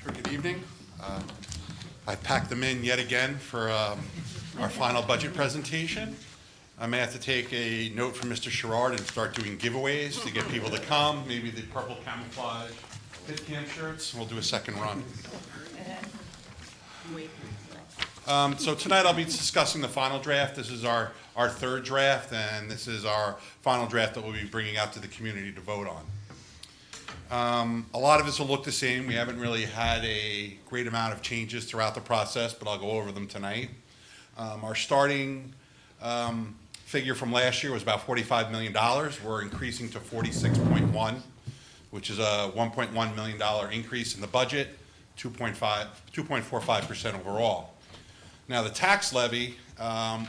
Sure, good evening. I packed them in yet again for our final budget presentation. I may have to take a note from Mr. Sherrard and start doing giveaways to get people to come, maybe the purple camouflage pit camp shirts. We'll do a second run. So tonight I'll be discussing the final draft. This is our third draft, and this is our final draft that we'll be bringing out to the community to vote on. A lot of this will look the same. We haven't really had a great amount of changes throughout the process, but I'll go over them tonight. Our starting figure from last year was about $45 million. We're increasing to 46.1, which is a $1.1 million increase in the budget, 2.45% overall. Now the tax levy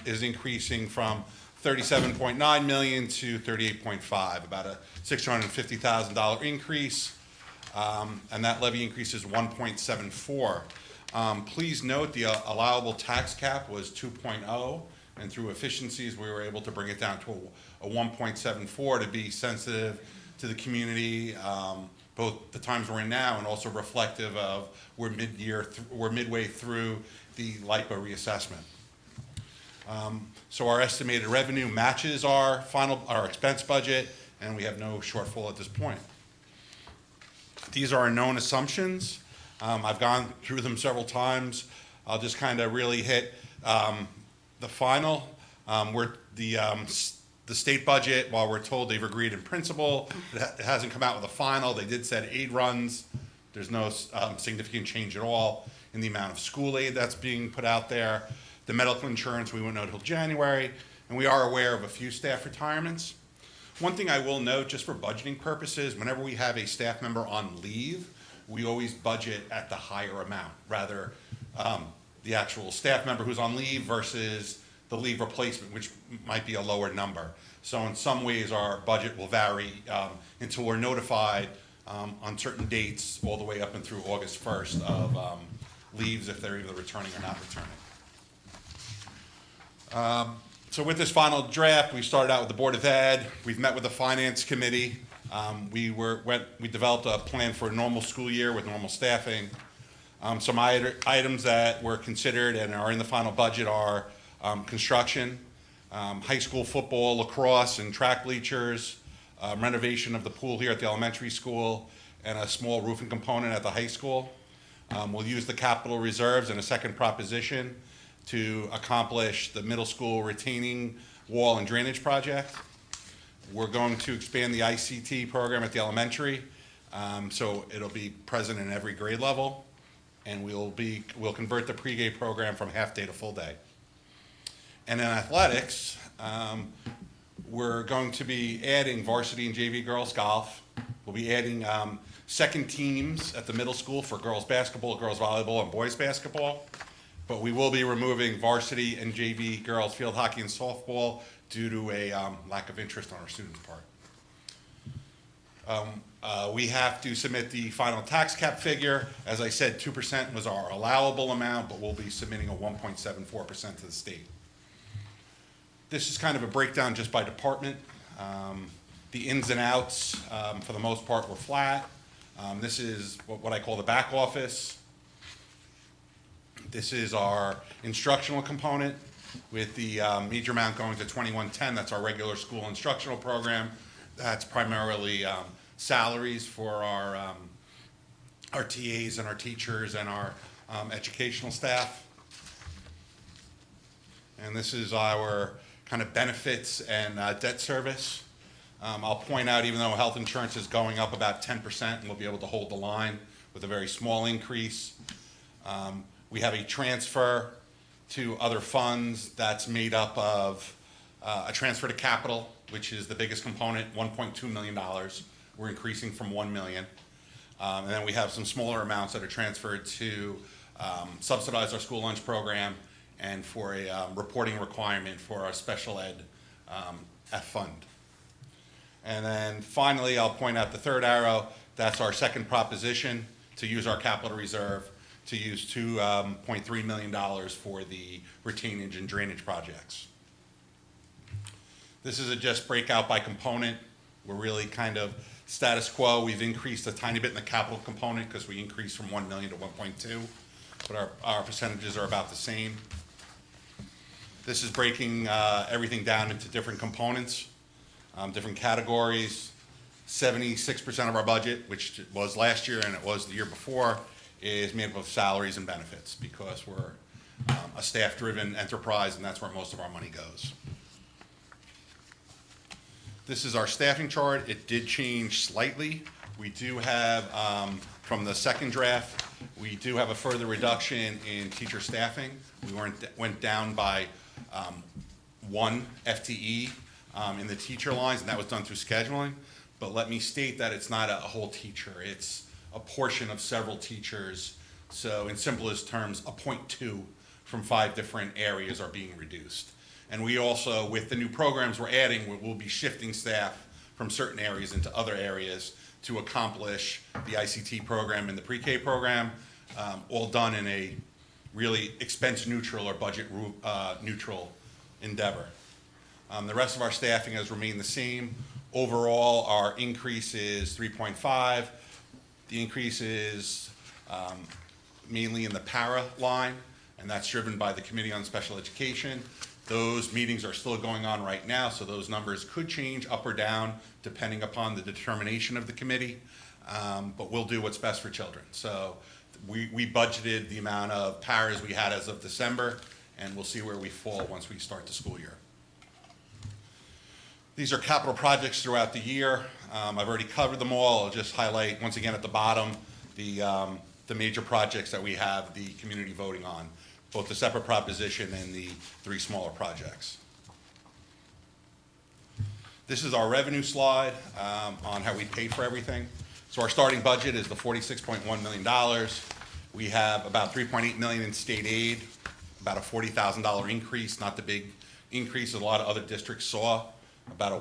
is increasing from 37.9 million to 38.5, about a $650,000 increase, and that levy increase is 1.74. Please note the allowable tax cap was 2.0, and through efficiencies we were able to bring it down to a 1.74 to be sensitive to the community, both the times we're in now and also reflective of we're midway through the LIPA reassessment. So our estimated revenue matches our expense budget, and we have no shortfall at this point. These are our known assumptions. I've gone through them several times. I'll just kind of really hit the final. The state budget, while we're told they've agreed in principle, it hasn't come out with a final. They did set aid runs. There's no significant change at all in the amount of school aid that's being put out there. The medical insurance, we won't know until January, and we are aware of a few staff retirements. One thing I will note, just for budgeting purposes, whenever we have a staff member on leave, we always budget at the higher amount, rather the actual staff member who's on leave versus the leave replacement, which might be a lower number. So in some ways, our budget will vary until we're notified on certain dates, all the way up and through August 1st of leaves if they're either returning or not returning. So with this final draft, we started out with the Board of Ed. We've met with the Finance Committee. We developed a plan for a normal school year with normal staffing. Some items that were considered and are in the final budget are construction, high school football, lacrosse, and track bleachers, renovation of the pool here at the elementary school, and a small roofing component at the high school. We'll use the capital reserves in a second proposition to accomplish the middle school retaining wall and drainage project. We're going to expand the ICT program at the elementary, so it'll be present in every grade level, and we'll convert the pre-K program from half day to full day. And in athletics, we're going to be adding varsity and JV girls golf. We'll be adding second teams at the middle school for girls basketball, girls volleyball, and boys basketball. But we will be removing varsity and JV girls field hockey and softball due to a lack of interest on our students' part. We have to submit the final tax cap figure. As I said, 2% was our allowable amount, but we'll be submitting a 1.74% to the state. This is kind of a breakdown just by department. The ins and outs, for the most part, were flat. This is what I call the back office. This is our instructional component with the major amount going to 2110. That's our regular school instructional program. That's primarily salaries for our TAs and our teachers and our educational staff. And this is our kind of benefits and debt service. I'll point out, even though health insurance is going up about 10%, and we'll be able to hold the line with a very small increase. We have a transfer to other funds that's made up of a transfer to capital, which is the biggest component, $1.2 million. We're increasing from $1 million. And then we have some smaller amounts that are transferred to subsidize our school lunch program and for a reporting requirement for our special ed F fund. And then finally, I'll point out the third arrow. That's our second proposition, to use our capital reserve to use $2.3 million for the retainage and drainage projects. This is a just breakout by component. We're really kind of Status quo, we've increased a tiny bit in the capital component because we increased from 1 million to 1.2, but our percentages are about the same. This is breaking everything down into different components, different categories. 76% of our budget, which was last year and it was the year before, is made up of salaries and benefits because we're a staff-driven enterprise and that's where most of our money goes. This is our staffing chart. It did change slightly. We do have, from the second draft, we do have a further reduction in teacher staffing. We went down by 1 FTE in the teacher lines, and that was done through scheduling. But let me state that it's not a whole teacher. It's a portion of several teachers. So in simplest terms, a 0.2 from 5 different areas are being reduced. And we also, with the new programs we're adding, we'll be shifting staff from certain areas into other areas to accomplish the ICT program and the pre-K program, all done in a really expense neutral or budget neutral endeavor. The rest of our staffing has remained the same. Overall, our increase is 3.5. The increase is mainly in the para line, and that's driven by the Committee on Special Education. Those meetings are still going on right now, so those numbers could change up or down depending upon the determination of the committee, but we'll do what's best for children. So we budgeted the amount of paras we had as of December, and we'll see where we fall once we start the school year. These are capital projects throughout the year. I've already covered them all. I'll just highlight once again at the bottom the major projects that we have the community voting on, both the separate proposition and the 3 smaller projects. This is our revenue slide on how we pay for everything. So our starting budget is the $46.1 million. We have about $3.8 million in state aid, about a $40,000 increase, not the big increase a lot of other districts saw, about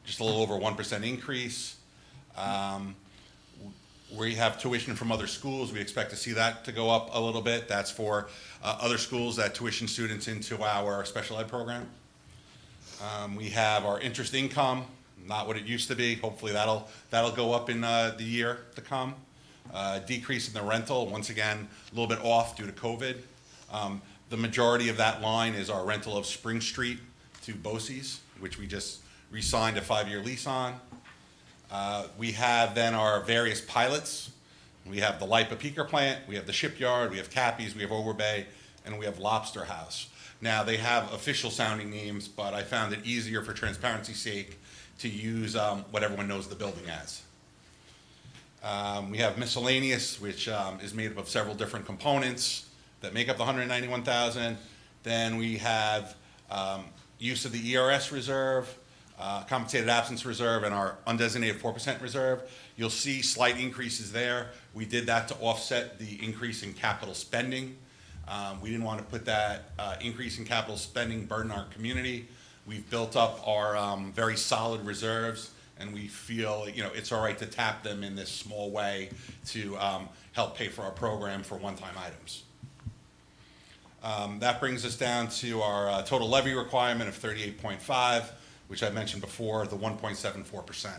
just a little over 1% increase. We have tuition from other schools. We expect to see that to go up a little bit. That's for other schools that tuition students into our special ed program. We have our interest income, not what it used to be. Hopefully that'll go up in the year to come. Decrease in the rental, once again, a little bit off due to COVID. The majority of that line is our rental of Spring Street to BOCES, which we just re-signed a 5-year lease on. We have then our various pilots. We have the LIPA Peaker plant, we have the shipyard, we have Cappy's, we have Overbay, and we have Lobster House. Now they have official sounding names, but I found it easier for transparency's sake to use what everyone knows the building as. We have miscellaneous, which is made up of several different components that make up the $191,000. Then we have use of the ERS reserve, compensated absence reserve, and our undesignated 4% reserve. You'll see slight increases there. We did that to offset the increase in capital spending. We didn't want to put that increase in capital spending burden our community. We've built up our very solid reserves, and we feel it's all right to tap them in this small way to help pay for our program for one-time items. That brings us down to our total levy requirement of 38.5, which I mentioned before, the 1.74%.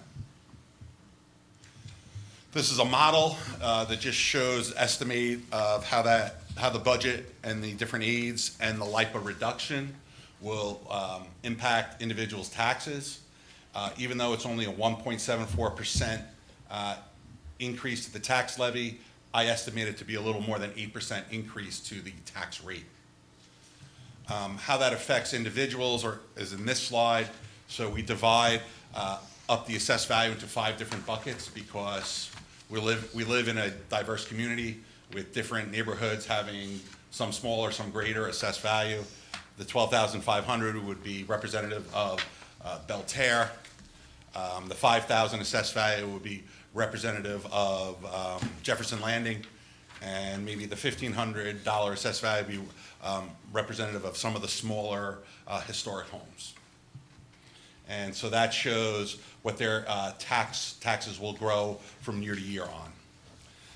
This is a model that just shows estimate of how the budget and the different aids and the LIPA reduction will impact individuals' taxes. Even though it's only a 1.74% increase to the tax levy, I estimate it to be a little more than 8% increase to the tax rate. How that affects individuals is in this slide. So we divide up the assessed value into 5 different buckets because we live in a diverse community with different neighborhoods having some smaller, some greater assessed value. The $12,500 would be representative of Belterre. The $5,000 assessed value would be representative of Jefferson Landing, and maybe the $1,500 assessed value would be representative of some of the smaller historic homes. And so that shows what their taxes will grow from year to year on.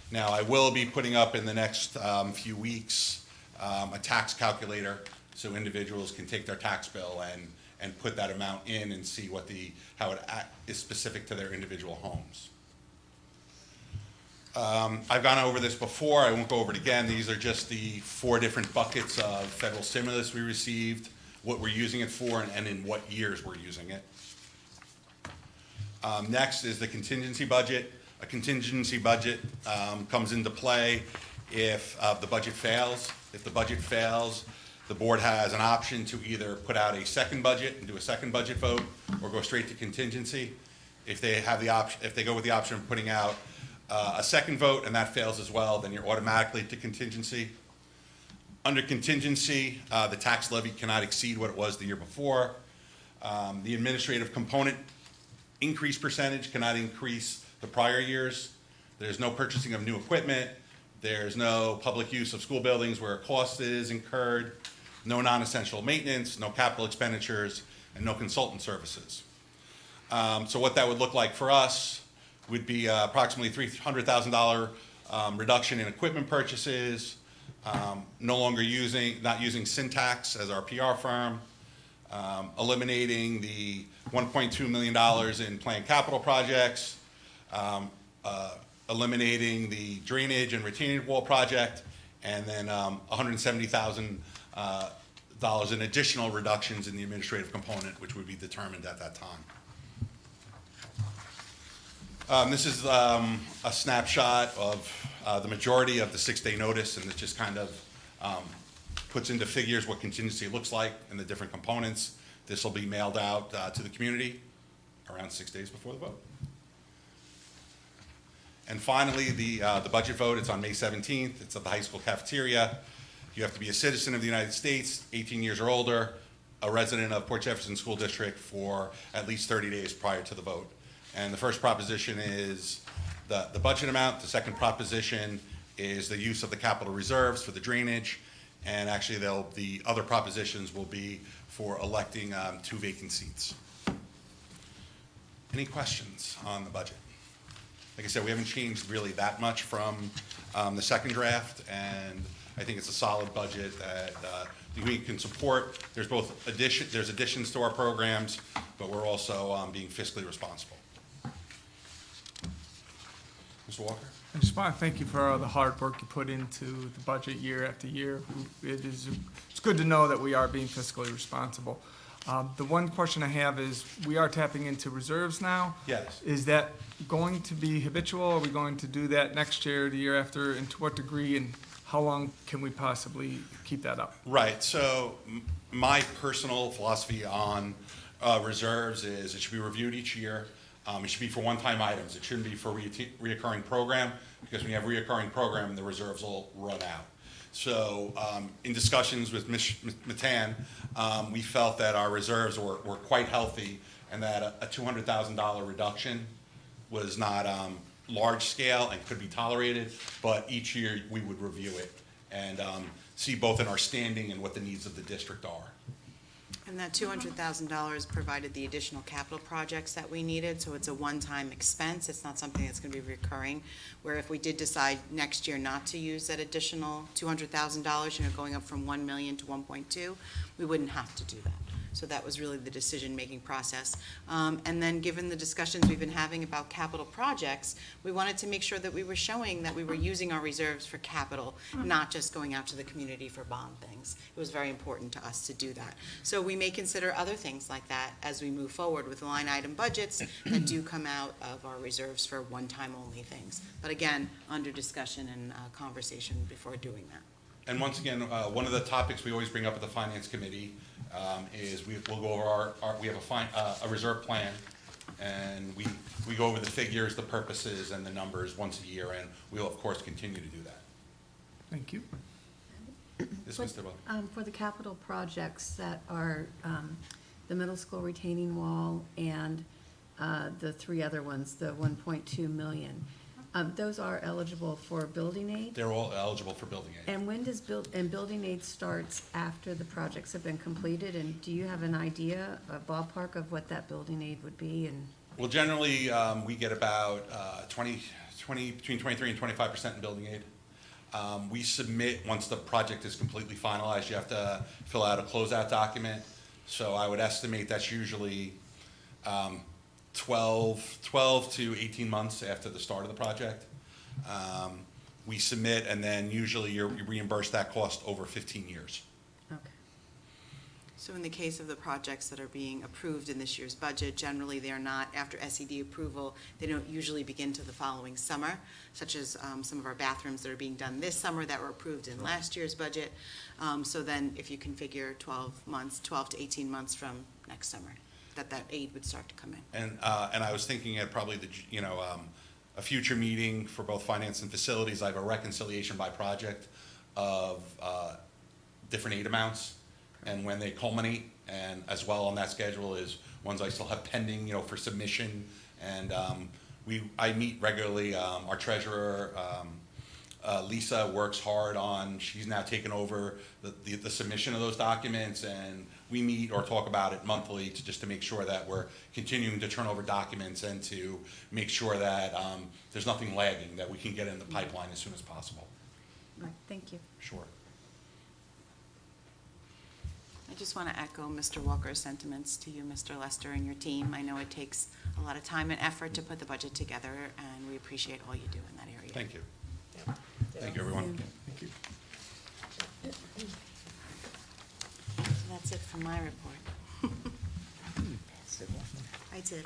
Now, I will be putting up in the next few weeks a tax calculator so individuals can take their tax bill and put that amount in and see how it is specific to their individual homes. I've gone over this before, I won't go over it again. These are just the 4 different buckets of federal stimulus we received, what we're using it for, and in what years we're using it. Next is the contingency budget. A contingency budget comes into play if the budget fails. If the budget fails, the board has an option to either put out a second budget and do a second budget vote, or go straight to contingency. If they have the option, if they go with the option of putting out a second vote and that fails as well, then you're automatically to contingency. Under contingency, the tax levy cannot exceed what it was the year before. The administrative component increase percentage cannot increase the prior years. There's no purchasing of new equipment. There's no public use of school buildings where a cost is incurred. No non-essential maintenance, no capital expenditures, and no consultant services. So what that would look like for us would be approximately $300,000 reduction in equipment purchases, not using Syntax as our PR firm, eliminating the $1.2 million in planned capital projects, eliminating the drainage and retaining wall project, and then $170,000 in additional reductions in the administrative component, which would be determined at that time. This is a snapshot of the majority of the 6-day notice, and it just kind of puts into figures what contingency looks like and the different components. This will be mailed out to the community around 6 days before the vote. And finally, the budget vote, it's on May 17th. It's at the high school cafeteria. You have to be a citizen of the United States, 18 years or older, a resident of Port Jefferson School District for at least 30 days prior to the vote. And the first proposition is the budget amount. The second proposition is the use of the capital reserves for the drainage. And actually, the other propositions will be for electing 2 vacant seats. Any questions on the budget? Like I said, we haven't changed really that much from the second draft, and I think it's a solid budget that we can support. There's additions to our programs, but we're also being fiscally responsible. Mr. Walker? I just want to thank you for all the hard work you put into the budget year after year. It's good to know that we are being fiscally responsible. The one question I have is, we are tapping into reserves now. Yes. Is that going to be habitual? Are we going to do that next year, the year after, and to what degree, and how long can we possibly keep that up? Right. So my personal philosophy on reserves is it should be reviewed each year. It should be for one-time items. It shouldn't be for reoccurring program, because when you have reoccurring program, the reserves will run out. So in discussions with Ms. Matan, we felt that our reserves were quite healthy, and that a $200,000 reduction was not large scale and could be tolerated, but each year we would review it and see both in our standing and what the needs of the district are. And that $200,000 provided the additional capital projects that we needed, so it's a one-time expense. It's not something that's going to be recurring, where if we did decide next year not to use that additional $200,000, going up from $1 million to 1.2, we wouldn't have to do that. So that was really the decision-making process. And then given the discussions we've been having about capital projects, we wanted to make sure that we were showing that we were using our reserves for capital, not just going out to the community for bond things. It was very important to us to do that. So we may consider other things like that as we move forward with line item budgets that do come out of our reserves for one-time only things. But again, under discussion and conversation before doing that. And once again, one of the topics we always bring up at the Finance Committee is we'll go over we have a reserve plan, and we go over the figures, the purposes, and the numbers once a year, and we'll of course continue to do that. Thank you. Yes, Mr. Bell. For the capital projects that are the middle school retaining wall and the 3 other ones, the 1.2 million, those are eligible for building aid? They're all eligible for building aid. And when does building aid starts after the projects have been completed? And do you have an idea, a ballpark of what that building aid would be? And Well, generally, we get about between 23 and 25% in building aid. We submit, once the project is completely finalized, you have to fill out a closeout document. So I would estimate that's usually 12 to 18 months after the start of the project. We submit, and then usually you reimburse that cost over 15 years. Okay. So in the case of the projects that are being approved in this year's budget, generally they're not, after SED approval, they don't usually begin to the following summer, such as some of our bathrooms that are being done this summer that were approved in last year's budget. So then if you can figure 12 months, 12 to 18 months from next summer, that aid would start to come in. And I was thinking at probably a future meeting for both finance and facilities, I have a reconciliation by project of different aid amounts and when they culminate, and as well on that schedule is ones I still have pending, for submission. And I meet regularly. Our treasurer, Lisa, works hard on, she's now taken over the submission of those documents, and we meet or talk about it monthly just to make sure that we're continuing to turn over documents and to make sure that there's nothing lagging, that we can get in the pipeline as soon as possible. Right, thank you. Sure. I just want to echo Mr. Walker's sentiments to you, Mr. Lester, and your team. I know it takes a lot of time and effort to put the budget together, and we appreciate all you do in that area. Thank you. Thank you, everyone. Thank you. So that's it for my report. I did.